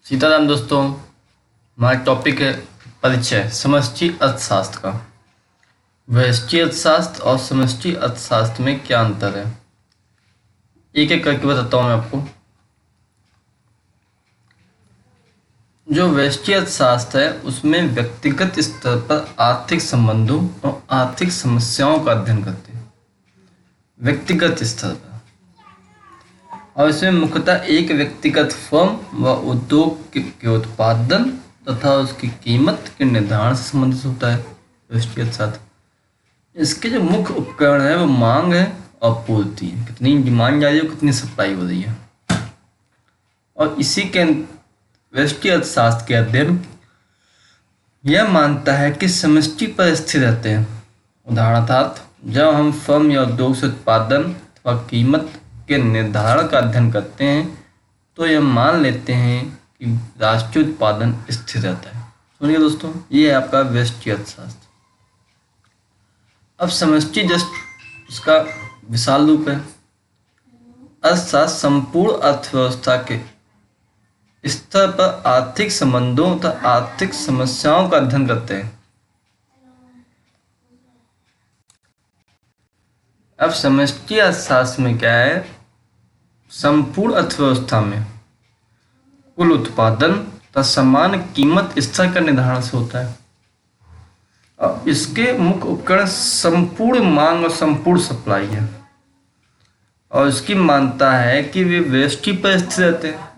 सीताराम दोस्तों, हमारा टॉपिक है परिचय समष्टि अर्थशास्त्र का। व्यष्टि अर्थशास्त्र और समष्टि अर्थशास्त्र में क्या अंतर है, एक एक करके बताता हूँ मैं आपको। जो व्यष्टि अर्थशास्त्र है उसमें व्यक्तिगत स्तर पर आर्थिक संबंधों और आर्थिक समस्याओं का अध्ययन करते हैं, व्यक्तिगत स्तर पर। और इसमें मुख्यतः एक व्यक्तिगत फर्म व उद्योग के उत्पादन तथा उसकी कीमत के निर्धारण से संबंधित होता है व्यष्टि अर्थशास्त्र। इसके जो मुख्य उपकरण है वो मांग है और पूर्ति, कितनी डिमांड जा रही है, कितनी सप्लाई हो रही है। और इसी के व्यष्टि अर्थशास्त्र के अध्ययन यह मानता है कि समष्टि पर स्थिर रहते हैं। उदाहरणार्थ, जब हम फर्म या उद्योग से उत्पादन अथवा कीमत के निर्धारण का अध्ययन करते हैं तो यह मान लेते हैं कि राष्ट्रीय उत्पादन स्थिर रहता है। सुनिए दोस्तों, ये है आपका व्यष्टि अर्थशास्त्र। अब समष्टि जस्ट इसका विशाल रूप है। अर्थशास्त्र संपूर्ण अर्थव्यवस्था के स्तर पर आर्थिक संबंधों तथा आर्थिक समस्याओं का अध्ययन करते हैं। अब समष्टि अर्थशास्त्र में क्या है, संपूर्ण अर्थव्यवस्था में कुल उत्पादन तथा समान कीमत स्तर का निर्धारण से होता है। और इसके मुख्य उपकरण संपूर्ण मांग और संपूर्ण सप्लाई है। और इसकी मान्यता है कि वे व्यष्टि पर स्थिर रहते हैं।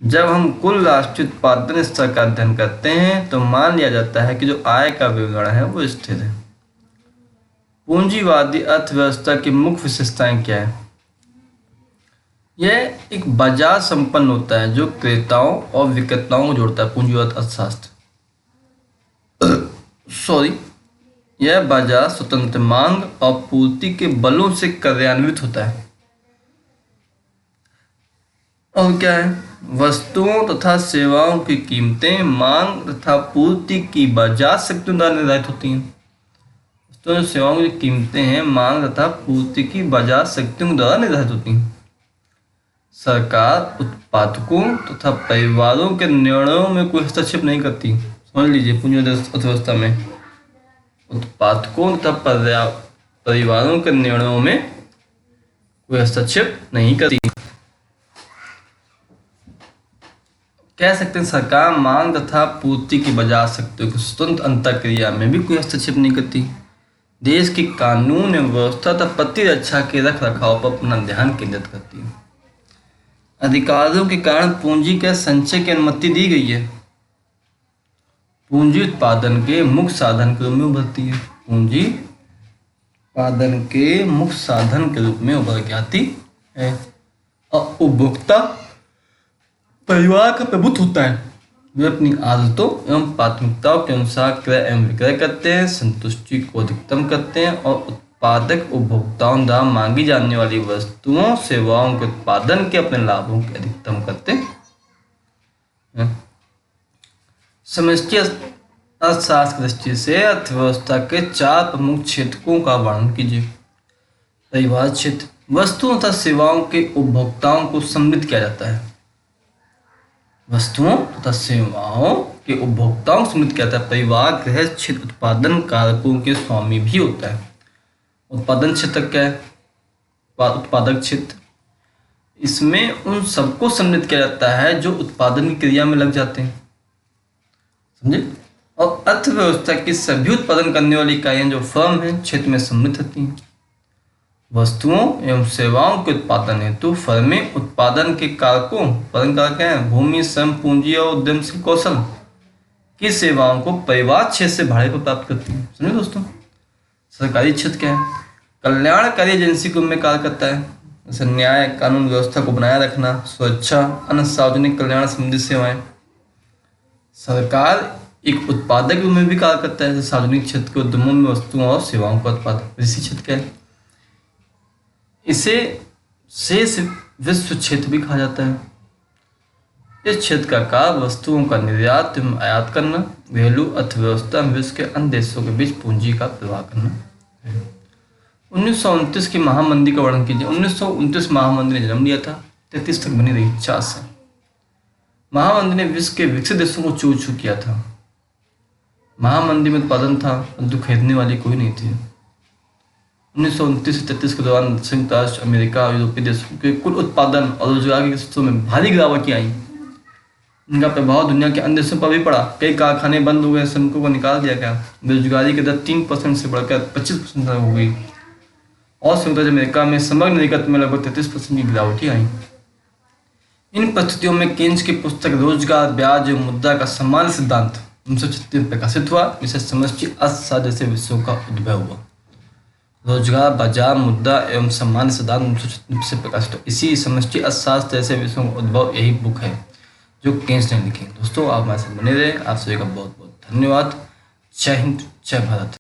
जब हम कुल राष्ट्रीय उत्पादन स्तर का अध्ययन करते हैं तो मान लिया जाता है कि जो आय का विवरण है वो स्थिर है। पूंजीवादी अर्थव्यवस्था की मुख्य विशेषताएं क्या है? यह एक बाजार संपन्न होता है जो क्रेताओं और विक्रेताओं को जोड़ता है। पूंजीवाद अर्थशास्त्र यह बाजार स्वतंत्र मांग और पूर्ति के बलों से कार्यान्वित होता है। और क्या है, वस्तुओं तथा सेवाओं की कीमतें मांग तथा पूर्ति की बाजार शक्तियों द्वारा निर्धारित होती हैं। वस्तुओं सेवाओं की कीमतें हैं मांग तथा पूर्ति की बाजार शक्तियों द्वारा निर्धारित होती हैं। सरकार उत्पादकों तथा परिवारों के निर्णयों में कोई हस्तक्षेप नहीं करती। समझ लीजिए, पूंजीवादी अर्थव्यवस्था में उत्पादकों तथा परिवारों के निर्णयों में कोई हस्तक्षेप नहीं करती। कह सकते हैं सरकार मांग तथा पूर्ति की बाजार शक्तियों की स्वतंत्र अंतःक्रिया में भी कोई हस्तक्षेप नहीं करती। देश की कानून एवं व्यवस्था तथा प्रतिरक्षा के रख रखाव पर अपना ध्यान केंद्रित करती है। अधिकारों के कारण पूंजी के संचय की अनुमति दी गई है। पूंजी उत्पादन के मुख्य साधन के रूप में उभरती है। पूंजी उत्पादन के मुख्य साधन के रूप में उभर के आती है। और उपभोक्ता परिवार का प्रभुत्व होता है। वे अपनी आदतों एवं प्राथमिकताओं के अनुसार क्रय एवं विक्रय करते हैं, संतुष्टि को अधिकतम करते हैं और उत्पादक उपभोक्ताओं द्वारा मांगी जाने वाली वस्तुओं सेवाओं के उत्पादन के अपने लाभों के अधिकतम करते हैं। समष्टि अर्थशास्त्र की दृष्टि से अर्थव्यवस्था के 4 प्रमुख क्षेत्रों का वर्णन कीजिए। परिवार क्षेत्र, वस्तुओं तथा सेवाओं के उपभोक्ताओं को सम्मिलित किया जाता है। वस्तुओं तथा सेवाओं के उपभोक्ताओं को सम्मिलित किया जाता है। परिवार गृह क्षेत्र उत्पादन कारकों के स्वामी भी होता है। उत्पादन क्षेत्र क्या है? उत्पादक क्षेत्र, इसमें उन सबको सम्मिलित किया जाता है जो उत्पादन की क्रिया में लग जाते हैं। समझे? और अर्थव्यवस्था की सभी उत्पादन करने वाली इकाइयां जो फर्म है क्षेत्र में सम्मिलित होती हैं। वस्तुओं एवं सेवाओं के उत्पादन हेतु फर्में उत्पादन के कारकों, उत्पादन कारक हैं भूमि, श्रम, पूंजी और उद्यमशील कौशल की सेवाओं को परिवार क्षेत्र से भाड़े पर प्राप्त करती हैं। समझे दोस्तों? सरकारी क्षेत्र क्या है? कल्याणकारी एजेंसी के रूप में कार्य करता है, जैसे न्याय कानून व्यवस्था को बनाए रखना, सुरक्षा, अन्य सार्वजनिक कल्याण संबंधी सेवाएं। सरकार एक उत्पादक के रूप में भी कार्य करता है, जैसे सार्वजनिक क्षेत्र के उद्यमों में वस्तुओं और सेवाओं का उत्पादन। कृषि क्षेत्र क्या है? इसे शेष विश्व क्षेत्र भी कहा जाता है। इस क्षेत्र का कार्य वस्तुओं का निर्यात एवं आयात करना, घरेलू अर्थव्यवस्था में विश्व के अन्य देशों के बीच पूंजी का प्रवाह करना है। 1929 की महामंदी का वर्णन कीजिए। 1929 महामंदी ने जन्म लिया था, 33 तक बनी रही 4 साल। महामंदी ने विश्व के विकसित देशों को चू चू किया था। महामंदी में उत्पादन था परंतु खरीदने वाली कोई नहीं थी। 1929 से 33 के दौरान संयुक्त राष्ट्र अमेरिका और यूरोपीय देशों के कुल उत्पादन और रोजगार के क्षेत्रों में भारी गिरावटें आई। इनका प्रभाव दुनिया के अन्य देशों पर भी पड़ा। कई कारखाने बंद हो गए, श्रमिकों को निकाल दिया गया। बेरोजगारी की दर 3% से बढ़कर 25% तक हो गई और संयुक्त राज्य अमेरिका में समग्र निर्गत में लगभग 33% की गिरावटें आई। इन परिस्थितियों में केन्स की पुस्तक रोजगार, ब्याज एवं मुद्रा का सामान्य सिद्धांत 1936 में प्रकाशित हुआ, जिससे समष्टि अर्थशास्त्र जैसे विषयों का उद्भव हुआ। रोजगार, बाजार, मुद्रा एवं सामान्य सिद्धांत 1936 से प्रकाशित हुआ। इसी समष्टि अर्थशास्त्र जैसे विषयों का उद्भव यही बुक है जो केन्स ने लिखी। दोस्तों, आप हमारे साथ बने रहे। आप सभी का बहुत बहुत धन्यवाद। जय हिंद, जय भारत।